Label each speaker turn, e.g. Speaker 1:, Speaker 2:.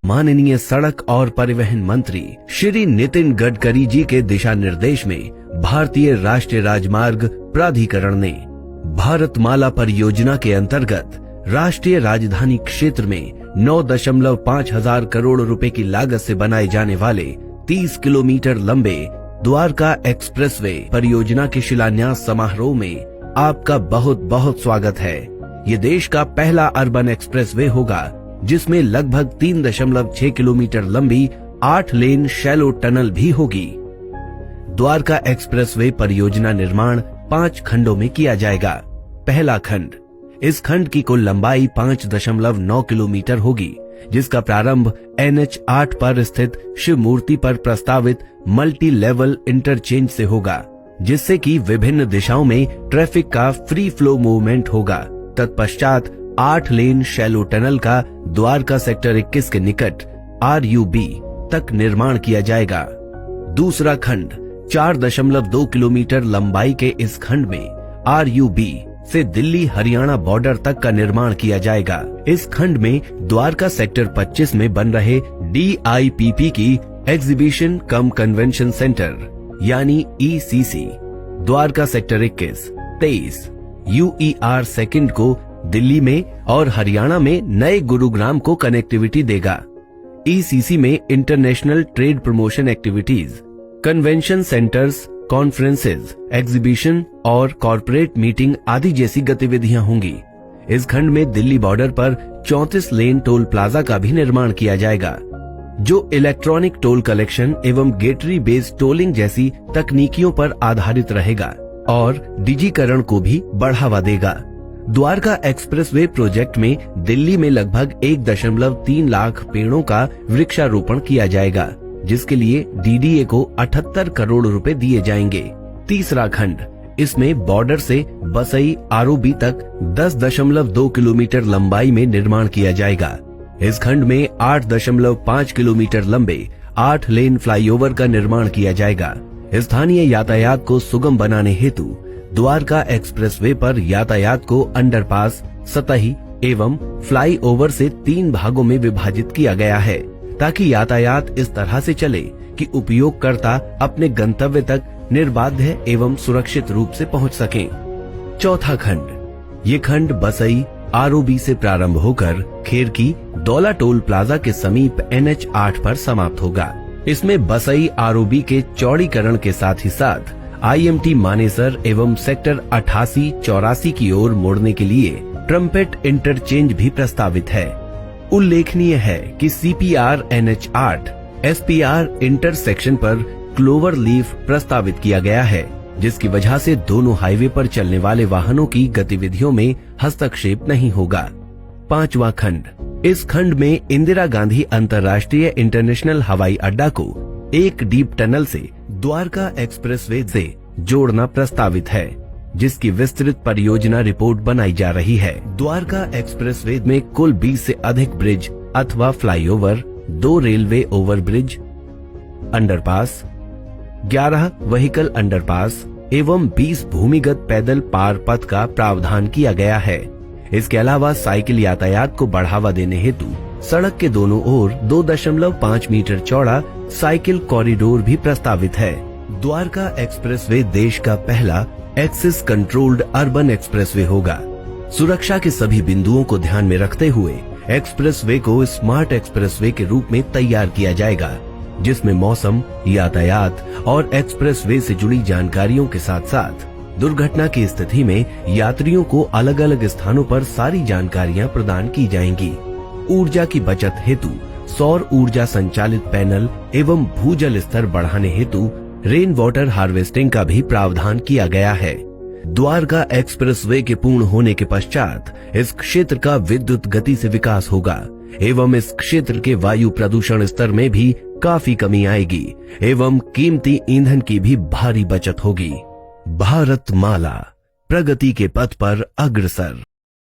Speaker 1: माननीय सड़क और परिवहन मंत्री श्री नितिन गडकरी जी के दिशा निर्देश में भारतीय राष्ट्रीय राजमार्ग प्राधिकरण ने भारतमाला परियोजना के अंतर्गत राष्ट्रीय राजधानी क्षेत्र में 9.5 हजार करोड़ रुपए की लागत से बनाए जाने वाले 30 किलोमीटर लंबे द्वारका एक्सप्रेसवे परियोजना के शिलान्यास समारोह में आपका बहुत बहुत स्वागत है। ये देश का पहला अर्बन एक्सप्रेसवे होगा जिसमें लगभग 3.6 किलोमीटर लंबी 8 लेन शैलो टनल भी होगी। द्वारका एक्सप्रेसवे परियोजना निर्माण 5 खंडों में किया जाएगा। पहला खंड, इस खंड की कुल लंबाई 5.9 किलोमीटर होगी, जिसका प्रारंभ NH 8 पर स्थित शिव मूर्ति पर प्रस्तावित मल्टी लेवल इंटरचेंज से होगा, जिससे कि विभिन्न दिशाओं में ट्रैफिक का फ्री फ्लो मूवमेंट होगा। तत्पश्चात 8 लेन शैलो टनल का द्वारका सेक्टर 21 के निकट RUB तक निर्माण किया जाएगा। दूसरा खंड, 4.2 किलोमीटर लंबाई के इस खंड में RUB से दिल्ली हरियाणा बॉर्डर तक का निर्माण किया जाएगा। इस खंड में द्वारका सेक्टर 25 में बन रहे DIPP की एग्जीबिशन कम कन्वेंशन सेंटर यानी ECC, Dwarka sector 21, 23 UER second को दिल्ली में और हरियाणा में नए गुरुग्राम को कनेक्टिविटी देगा। ECC में international trade promotion activities, convention centres, conferences, exhibition और कॉरपोरेट मीटिंग आदि जैसी गतिविधियां होंगी। इस खंड में दिल्ली बॉर्डर पर 34 लेन टोल प्लाजा का भी निर्माण किया जाएगा, जो इलेक्ट्रॉनिक टोल कलेक्शन एवं गेटरी बेस्ड टोलिंग जैसी तकनीकियों पर आधारित रहेगा और डिजिकरण को भी बढ़ावा देगा। द्वारका एक्सप्रेसवे प्रोजेक्ट में दिल्ली में लगभग 1.3 लाख पेड़ों का वृक्षारोपण किया जाएगा, जिसके लिए DDA को 78 करोड़ रुपए दिए जाएंगे। तीसरा खंड, इसमें बॉर्डर से बसई ROB तक 10.2 किलोमीटर लंबाई में निर्माण किया जाएगा। इस खंड में 8.5 किलोमीटर लंबे 8 लेन फ्लाईओवर का निर्माण किया जाएगा। स्थानीय यातायात को सुगम बनाने हेतु द्वारका एक्सप्रेसवे पर यातायात को अंडरपास, सतही एवं फ्लाईओवर से 3 भागों में विभाजित किया गया है, ताकि यातायात इस तरह से चले कि उपयोगकर्ता अपने गंतव्य तक निर्बाध एवं सुरक्षित रूप से पहुंच सकें। चौथा खंड, ये खंड बसई ROB से प्रारंभ होकर खेरकी दौला टोल प्लाजा के समीप NH 8 पर समाप्त होगा। इसमें बसई ROB के चौड़ीकरण के साथ ही साथ IMT मानेसर एवं सेक्टर 88-84 की ओर मोड़ने के लिए ट्रम्पेट इंटरचेंज भी प्रस्तावित है। उल्लेखनीय है कि CPR NH 8 SPR इंटरसेक्शन पर क्लोवर लीफ प्रस्तावित किया गया है, जिसकी वजह से दोनों हाईवे पर चलने वाले वाहनों की गतिविधियों में हस्तक्षेप नहीं होगा। पांचवा खंड, इस खंड में इंदिरा गांधी अंतर्राष्ट्रीय इंटरनेशनल हवाई अड्डा को एक डीप टनल से द्वारका एक्सप्रेसवे से जोड़ना प्रस्तावित है, जिसकी विस्तृत परियोजना रिपोर्ट बनाई जा रही है। द्वारका एक्सप्रेसवे में कुल 20 से अधिक ब्रिज अथवा flyover, 2 railway overbridge, underpass, 11 vehicle underpass एवं 20 भूमिगत पैदल पार पथ का प्रावधान किया गया है। इसके अलावा साइकिल यातायात को बढ़ावा देने हेतु सड़क के दोनों ओर 2.5 मीटर चौड़ा साइकिल कॉरिडोर भी प्रस्तावित है। द्वारका एक्सप्रेसवे देश का पहला एक्सेस कंट्रोल्ड अर्बन एक्सप्रेसवे होगा। सुरक्षा के सभी बिंदुओं को ध्यान में रखते हुए एक्सप्रेसवे को स्मार्ट एक्सप्रेसवे के रूप में तैयार किया जाएगा, जिसमें मौसम, यातायात और एक्सप्रेसवे से जुड़ी जानकारियों के साथ साथ दुर्घटना की स्थिति में यात्रियों को अलग अलग स्थानों पर सारी जानकारियां प्रदान की जाएंगी। ऊर्जा की बचत हेतु सौर ऊर्जा संचालित पैनल एवं भूजल स्तर बढ़ाने हेतु रेन वाटर हार्वेस्टिंग का भी प्रावधान किया गया है। द्वारका एक्सप्रेसवे के पूर्ण होने के पश्चात इस क्षेत्र का विद्युत गति से विकास होगा एवं इस क्षेत्र के वायु प्रदूषण स्तर में भी काफी कमी आएगी एवं कीमती ईंधन की भी भारी बचत होगी। भारतमाला प्रगति के पथ पर अग्रसर।